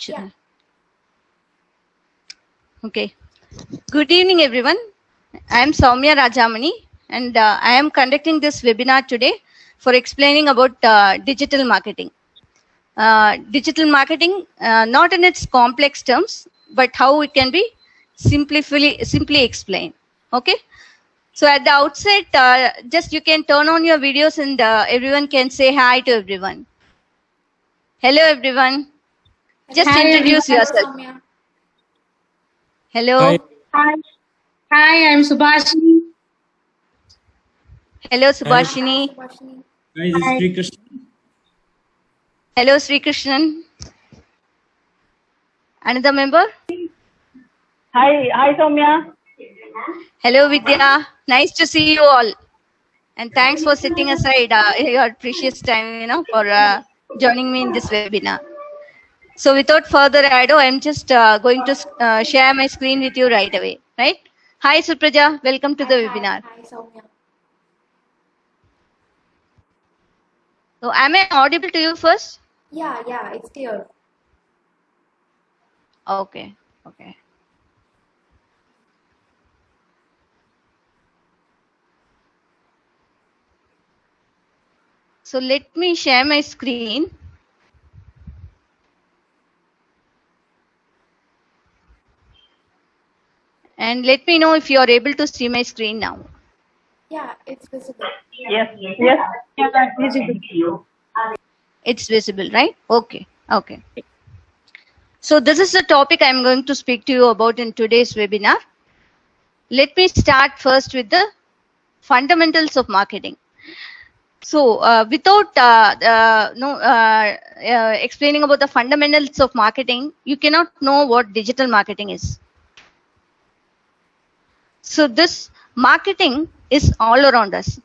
Yeah. Okay. Good evening, everyone. I am Soumya Rajamani, and I am conducting this webinar today for explaining about digital marketing. Digital marketing, not in its complex terms, but how it can be simply explained. Okay. So at the outset, just you can turn on your videos and everyone can say hi to everyone. Hello, everyone. Just Hi, introduce everyone. yourself. Hello. Hi. Hi, I'm Subhashini. Hello, Subhashini. Hi, Subhashini. Hi, this is Sri Krishna. Hello, Sri Krishnan. Another member? Hi, Soumya. Hello, Vidya. Nice to see you all. And thanks for setting aside your precious time, for joining me in this webinar. So without further ado, I'm just going to share my screen with you right away, right? Hi, Supraja. Welcome to the webinar. Hi, Soumya. So am I audible to you first? Yeah, it's clear. Okay. So let me share my screen. And let me know if you are able to see my screen now. Yeah, it's visible. Yes, visible. It's visible, right? Okay. So this is the topic I'm going to speak to you about in today's webinar. Let me start first with the fundamentals of marketing. So without explaining about the fundamentals of marketing, you cannot know what digital marketing is. So this marketing is all around us.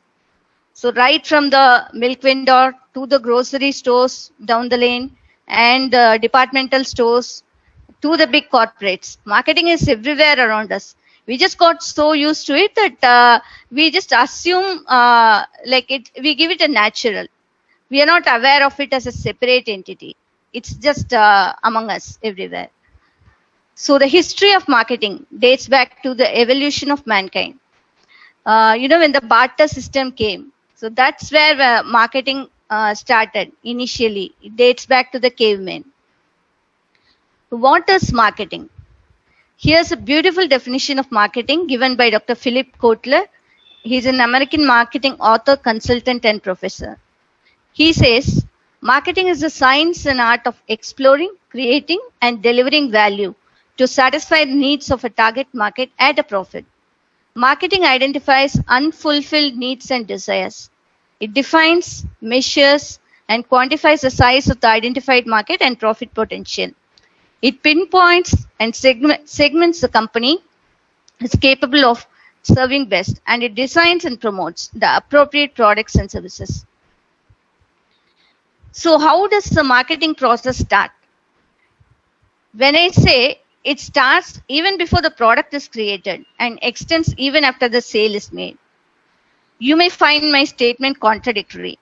So right from the milk vendor to the grocery stores down the lane and departmental stores to the big corporates, marketing is everywhere around us. We just got so used to it that we just assume we give it a natural. We are not aware of it as a separate entity. It's just among us everywhere. So the history of marketing dates back to the evolution of mankind. When the barter system came, so that's where marketing started initially. It dates back to the cavemen. What is marketing? Here's a beautiful definition of marketing given by Dr. Philip Kotler. He's an American marketing author, consultant, and professor. He says, marketing is the science and art of exploring, creating, and delivering value to satisfy the needs of a target market at a profit. Marketing identifies unfulfilled needs and desires. It defines, measures, and quantifies the size of the identified market and profit potential. It pinpoints and segments the company is capable of serving best, and it designs and promotes the appropriate products and services. So how does the marketing process start? When I say it starts even before the product is created and extends even after the sale is made. You may find my statement contradictory,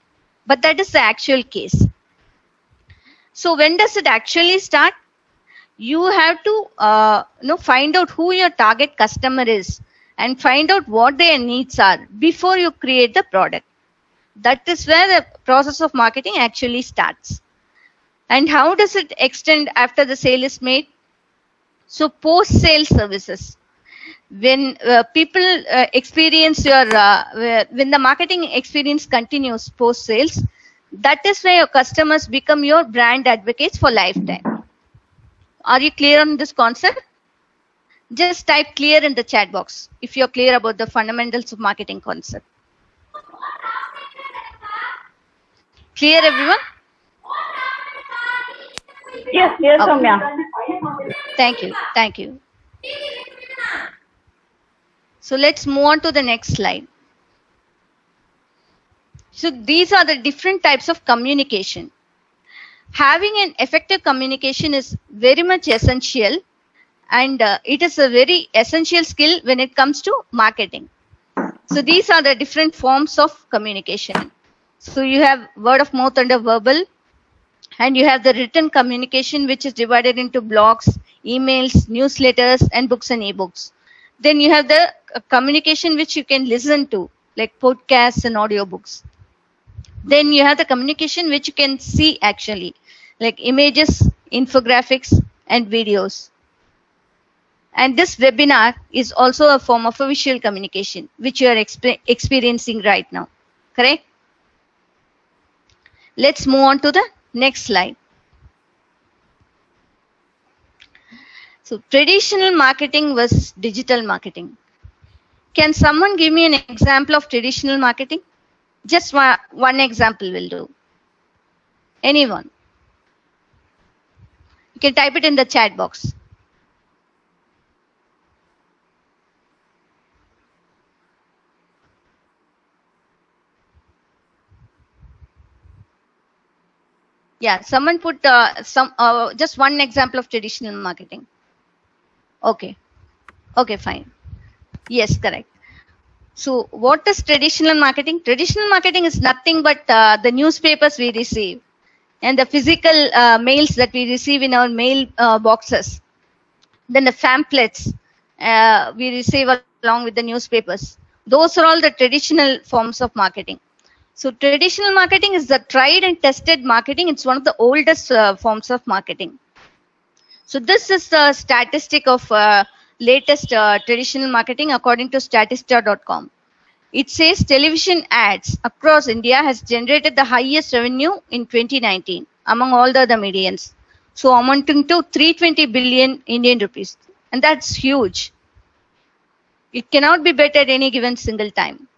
but that is the actual case. So when does it actually start? You have to find out who your target customer is and find out what their needs are before you create the product. That is where the process of marketing actually starts. And how does it extend after the sale is made? So post-sale services. When people experience when the marketing experience continues post-sales, that is where your customers become your brand advocates for lifetime. Are you clear on this concept? Just type clear in the chat box if you're clear about the fundamentals of marketing concept. Clear, everyone? Yes, Okay. Soumya. Thank you. So let's move on to the next slide. So these are the different types of communication. Having an effective communication is very much essential, and it is a very essential skill when it comes to marketing. So these are the different forms of communication. So you have word of mouth and a verbal, And you have the written communication, which is divided into blogs, emails, newsletters, and books and ebooks. Then you have the communication which you can listen to, like podcasts and audiobooks. Then you have the communication which you can see actually, like images, infographics, and videos. And this webinar is also a form of a visual communication, which you are experiencing right now, correct? Let's move on to the next slide. So traditional marketing versus digital marketing. Can someone give me an example of traditional marketing? Just one example will do. Anyone? You can type it in the chat box. Yeah, someone put just one example of traditional marketing. Okay, fine. Yes, correct. So what is traditional marketing? Traditional marketing is nothing but the newspapers we receive and the physical mails that we receive in our mail boxes. Then the pamphlets we receive along with the newspapers. Those are all the traditional forms of marketing. So traditional marketing is the tried and tested marketing. It's one of the oldest forms of marketing. So this is the statistic of latest traditional marketing according to statista.com. It says television ads across India has generated the highest revenue in 2019 among all the other medians. So amounting to 320 billion Indian rupees. And that's huge. It cannot be bet at any given single time.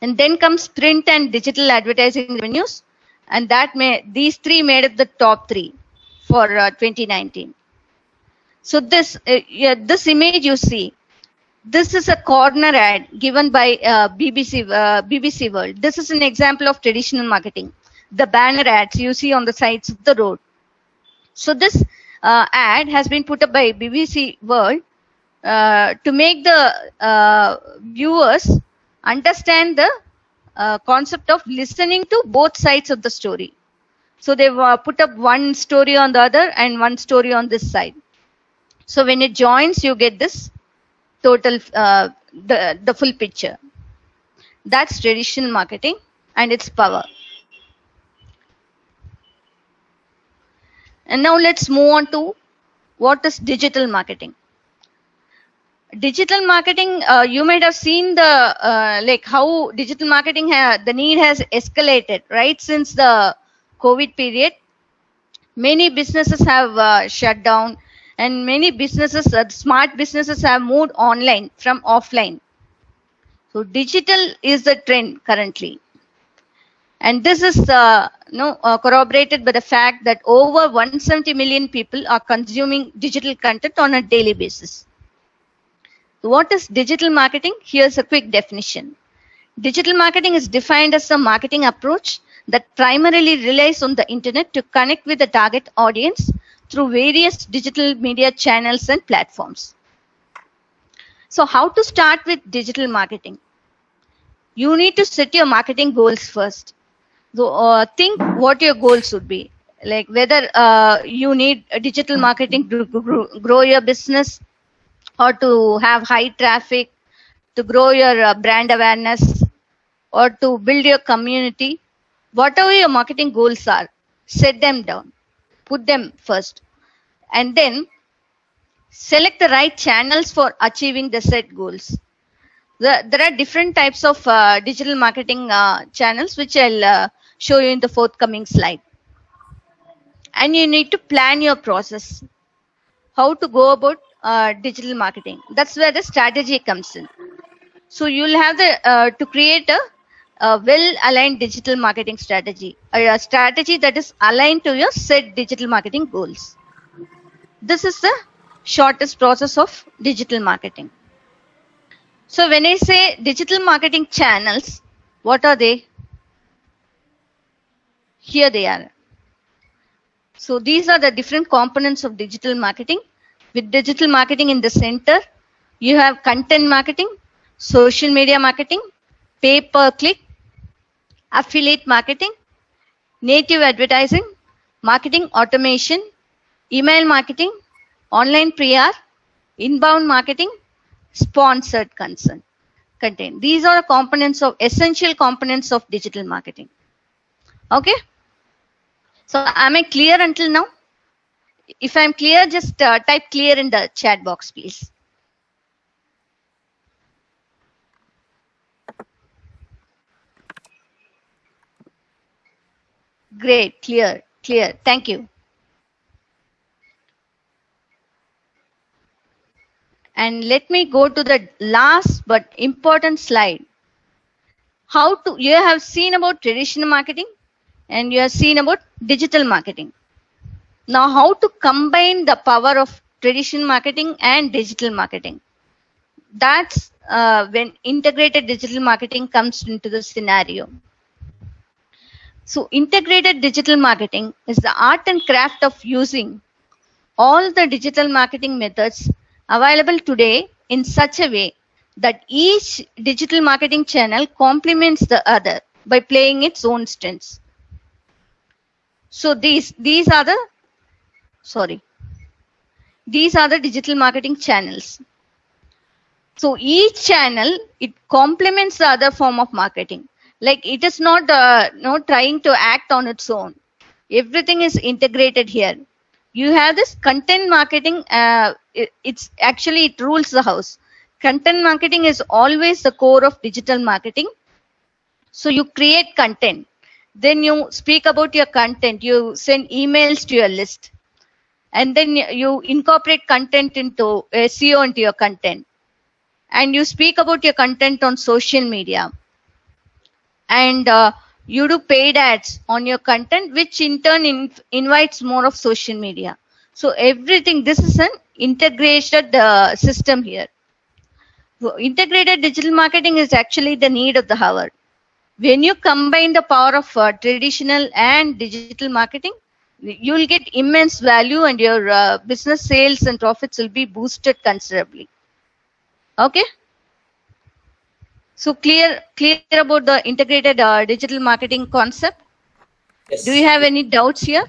And then comes print and digital advertising revenues. And these three made up the top three for 2019. So this image you see, this is a corner ad given by BBC World. This is an example of traditional marketing. The banner ads you see on the sides of the road. So this ad has been put up by BBC World to make the viewers understand the concept of listening to both sides of the story. So they've put up one story on the other and one story on this side. So when it joins, you get this total, the full picture. That's traditional marketing and its power. And now let's move on to what is digital marketing. Digital marketing, you might have seen the like how digital marketing the need has escalated right since the COVID period. Many businesses have shut down, and many businesses, smart businesses, have moved online from offline. So digital is the trend currently, and this is corroborated by the fact that over 170 million people are consuming digital content on a daily basis. What is digital marketing? Here's a quick definition. Digital marketing is defined as a marketing approach that primarily relies on the internet to connect with the target audience through various digital media channels and platforms. So how to start with digital marketing? You need to set your marketing goals first. So think what your goals would be. Like whether you need a digital marketing to grow your business, or to have high traffic, to grow your brand awareness, or to build your community. Whatever your marketing goals are, set them down, put them first, and then select the right channels for achieving the set goals. There are different types of digital marketing channels, which I'll show you in the forthcoming slide. And you need to plan your process, how to go about digital marketing. That's where the strategy comes in. So you'll have to create a well-aligned digital marketing strategy, a strategy that is aligned to your set digital marketing goals. This is the shortest process of digital marketing. So when I say digital marketing channels, what are they? Here they are. So these are the different components of digital marketing. With digital marketing in the center, you have content marketing, social media marketing, pay-per-click, affiliate marketing, native advertising, marketing automation, email marketing, online PR, inbound marketing, sponsored content. These are essential components of digital marketing. Okay. So am I clear until now? If I'm clear, just type clear in the chat box, please. Great, clear. Thank you. And let me go to the last but important slide. You have seen about traditional marketing and you have seen about digital marketing. Now, how to combine the power of traditional marketing and digital marketing? That's when integrated digital marketing comes into the scenario. So integrated digital marketing is the art and craft of using all the digital marketing methods available today in such a way that each digital marketing channel complements the other by playing its own strengths. So these are the digital marketing channels. So each channel, it complements the other form of marketing. Like it is not trying to act on its own. Everything is integrated here. You have this content marketing. It rules the house. Content marketing is always the core of digital marketing. So you create content. Then you speak about your content. You send emails to your list. And then you incorporate content into SEO into your content. And you speak about your content on social media. And you do paid ads on your content, which in turn invites more of social media. So everything, this is an integrated system here. So integrated digital marketing is actually the need of the hour. When you combine the power of traditional and digital marketing, you will get immense value and your business sales and profits will be boosted considerably. Okay. So clear about the integrated digital marketing concept? Yes. Do you have any doubts here?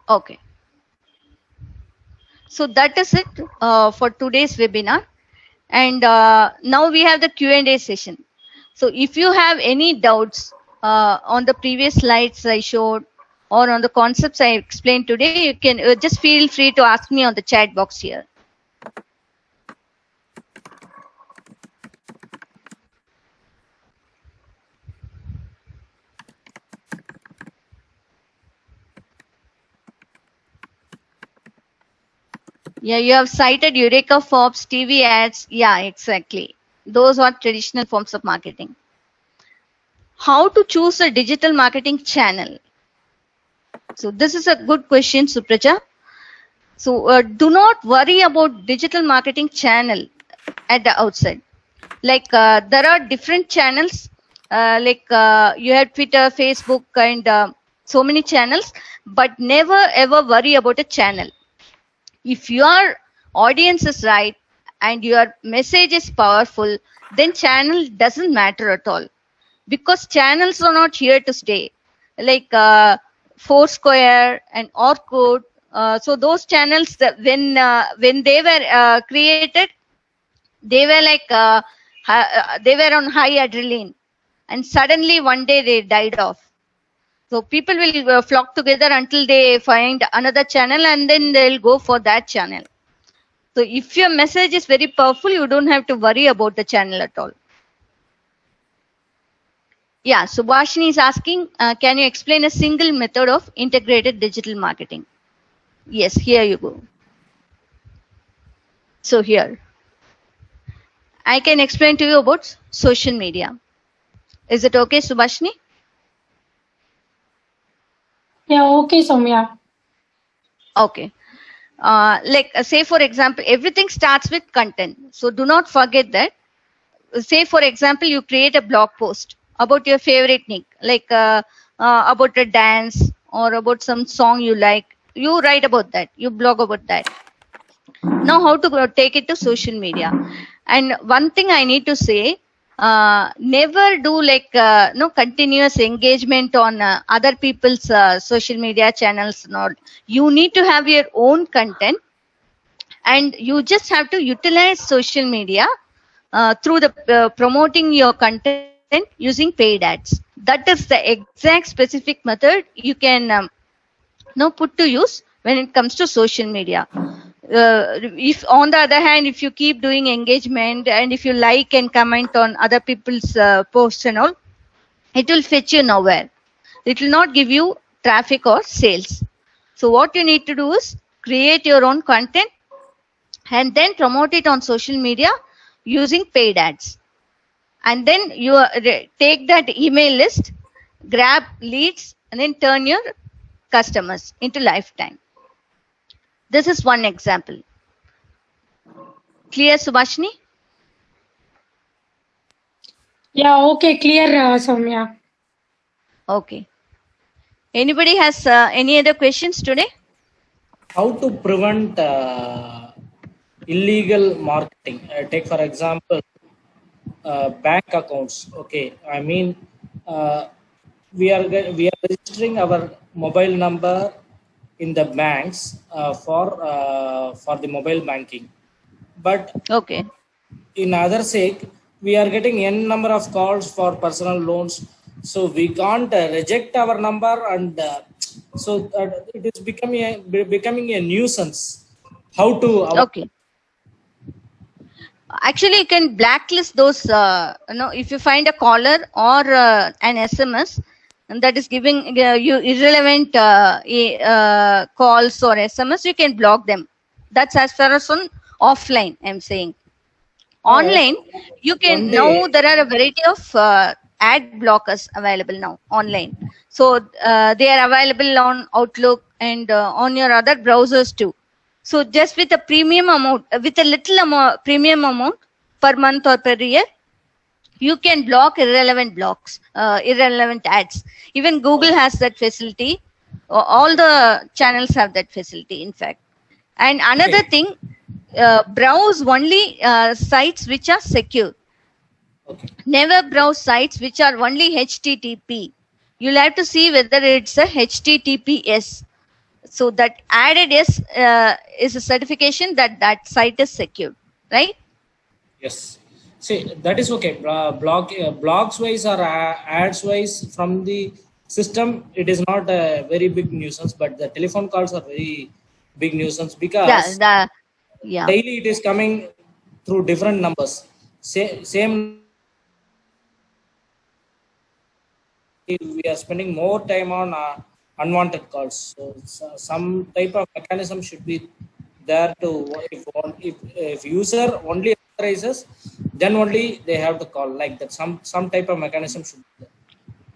Okay. So that is it for today's webinar. And now we have the Q&A session. So if you have any doubts on the previous slides I showed or on the concepts I explained today, you can just feel free to ask me on the chat box here. Yeah, you have cited Eureka, Forbes, TV ads. Yeah, exactly. Those are traditional forms of marketing. How to choose a digital marketing channel? So this is a good question, Supraja. So do not worry about digital marketing channel at the outset. Like there are different channels, you have Twitter, Facebook, and so many channels, but never ever worry about a channel. If your audience is right and your message is powerful, then channel doesn't matter at all, because channels are not here to stay. Like Foursquare and Orkut, so those channels that when they were created, they were they were on high adrenaline, and suddenly one day they died off. So people will flock together until they find another channel, and then they'll go for that channel. So if your message is very powerful, you don't have to worry about the channel at all. Yeah, Subhashini is asking, can you explain a single method of integrated digital marketing? Yes, here you go. So here, I can explain to you about social media. Is it okay, Subhashini? Yeah, okay, Soumya. Okay. Say, for example, everything starts with content. So do not forget that. Say, for example, you create a blog post about your favorite nick, about a dance or about some song you like. You write about that. You blog about that. Now, how to take it to social media? And one thing I need to say, never do like no continuous engagement on other people's social media channels. Not, you need to have your own content, and you just have to utilize social media through the promoting your content using paid ads. That is the exact specific method you can put to use when it comes to social media. If on the other hand, if you keep doing engagement and if you like and comment on other people's posts and all, it will fetch you nowhere. It will not give you traffic or sales. So what you need to do is create your own content and then promote it on social media using paid ads. And then you take that email list, grab leads, and then turn your customers into lifetime. This is one example. Clear, Subhashini? Yeah, okay, clear, Soumya. Okay. Anybody has any other questions today? How to prevent illegal marketing? Take for example, bank accounts. Okay, I mean, we are registering our mobile number in the banks for the mobile banking, but Okay. in other sake, we are getting n number of calls for personal loans, so we can't reject our number, and so it is becoming a nuisance. How to Okay. Actually, you can blacklist those. If you find a caller or an SMS that is giving you irrelevant calls or SMS, you can block them. That's as far as on offline, I'm saying. Online, you can now there are a variety of ad blockers available now online. So they are available on Outlook and on your other browsers too. So just with a premium amount, with a little amount, premium amount per month or per year, you can block irrelevant irrelevant ads. Even Google has that facility. All the channels have that facility, in fact. And another thing, browse only sites which are secure. Okay. Never browse sites which are only HTTP. You'll have to see whether it's a HTTPS. So that added is a certification that that site is secure, right? Yes. See, that is okay. Blogs wise or ads wise from the system, it is not a very big nuisance, but the telephone calls are very big nuisance because daily it is coming through different numbers. Same. We are spending more time on unwanted calls. So some type of mechanism should be there to if user only authorizes, then only they have to call, like that. Some type of mechanism should be there.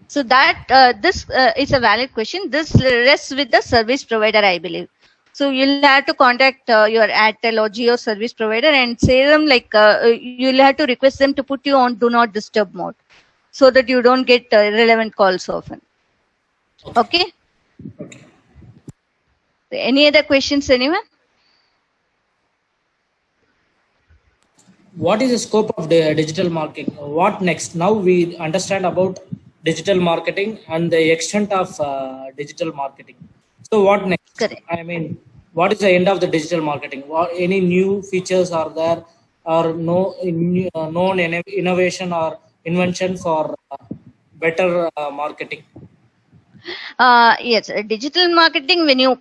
So that this is a valid question. This rests with the service provider, I believe. So you'll have to contact your Airtel or Jio service provider and say them like you'll have to request them to put you on do not disturb mode, so that you don't get irrelevant calls often. Okay. Okay. Any other questions, anyone? What is the scope of the digital marketing? What next? Now we understand about digital marketing and the extent of digital marketing. So what next? Correct. I mean, what is the end of the digital marketing? What, any new features are there, or no known innovation or invention for better marketing? Yes, digital marketing, when you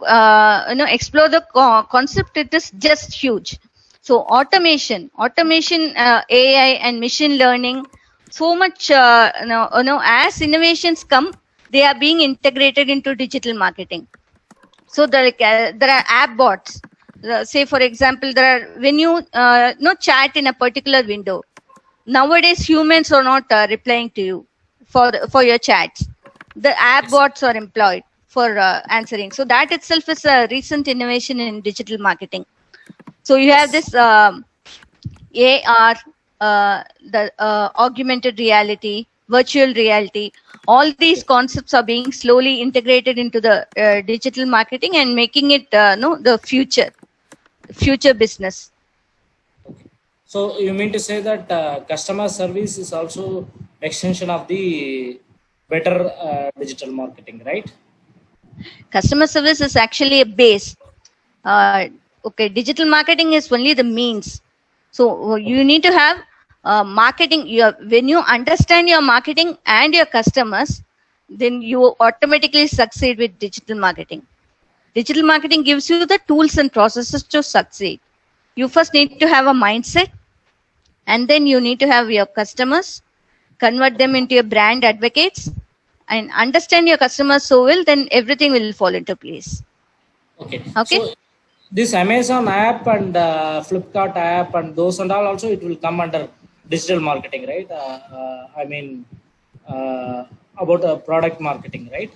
explore the concept, it is just huge. So automation, AI and machine learning, so much as innovations come, they are being integrated into digital marketing. So there are app bots. Say for example, when you chat in a particular window, nowadays humans are not replying to you for your chats. The app bots are employed for answering. So that itself is a recent innovation in digital marketing. So you have this AR, the augmented reality, virtual reality. All these concepts are being slowly integrated into the digital marketing and making it the future business. Okay. So you mean to say that customer service is also extension of the better digital marketing, right? Customer service is actually a base. Okay, digital marketing is only the means. So you need to have marketing. When you understand your marketing and your customers, then you automatically succeed with digital marketing. Digital marketing gives you the tools and processes to succeed. You first need to have a mindset, and then you need to have your customers, convert them into your brand advocates, and understand your customers so well, then everything will fall into place. Okay. Okay. So this Amazon app and Flipkart app and those and all also it will come under digital marketing, right? I mean, about product marketing, right?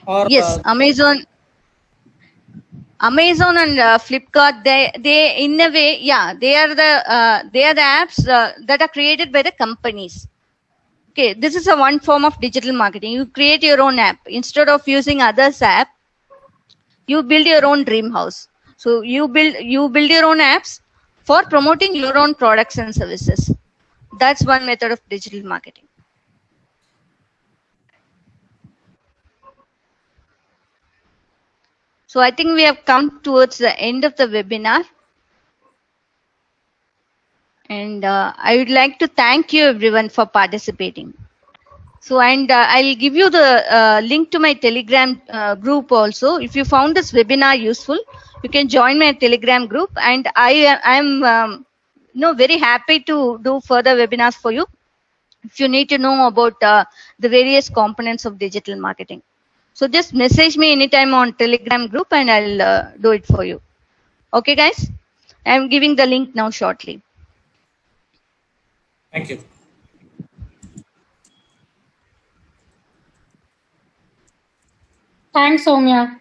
Or Yes, Amazon and Flipkart, they in a way, yeah, they are the apps that are created by the companies. Okay, this is a one form of digital marketing. You create your own app instead of using others' app. You build your own dream house. So you build your own apps for promoting your own products and services. That's one method of digital marketing. So I think we have come towards the end of the webinar. And I would like to thank you everyone for participating. So, and I'll give you the link to my Telegram group also. If you found this webinar useful, you can join my Telegram group, and I am very happy to do further webinars for you if you need to know about the various components of digital marketing. So just message me anytime on Telegram group and I'll do it for you. Okay, guys? I'm giving the link now shortly. Thank you. Thanks, Soumya.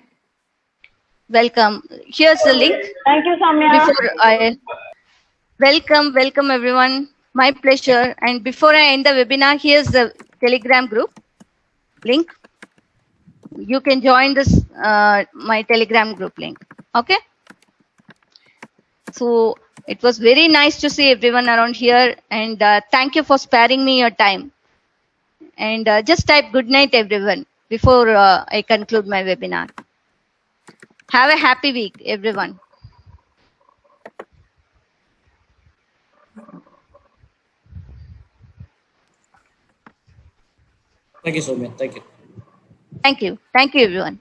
Welcome. Here's the link. Thank you, Soumya. Welcome everyone. My pleasure. And before I end the webinar, here's the Telegram group link. You can join this my Telegram group link. Okay. So it was very nice to see everyone around here, and thank you for sparing me your time. And just type good night everyone before I conclude my webinar. Have a happy week, everyone. Thank you, Soumya. Thank you. Thank you, everyone.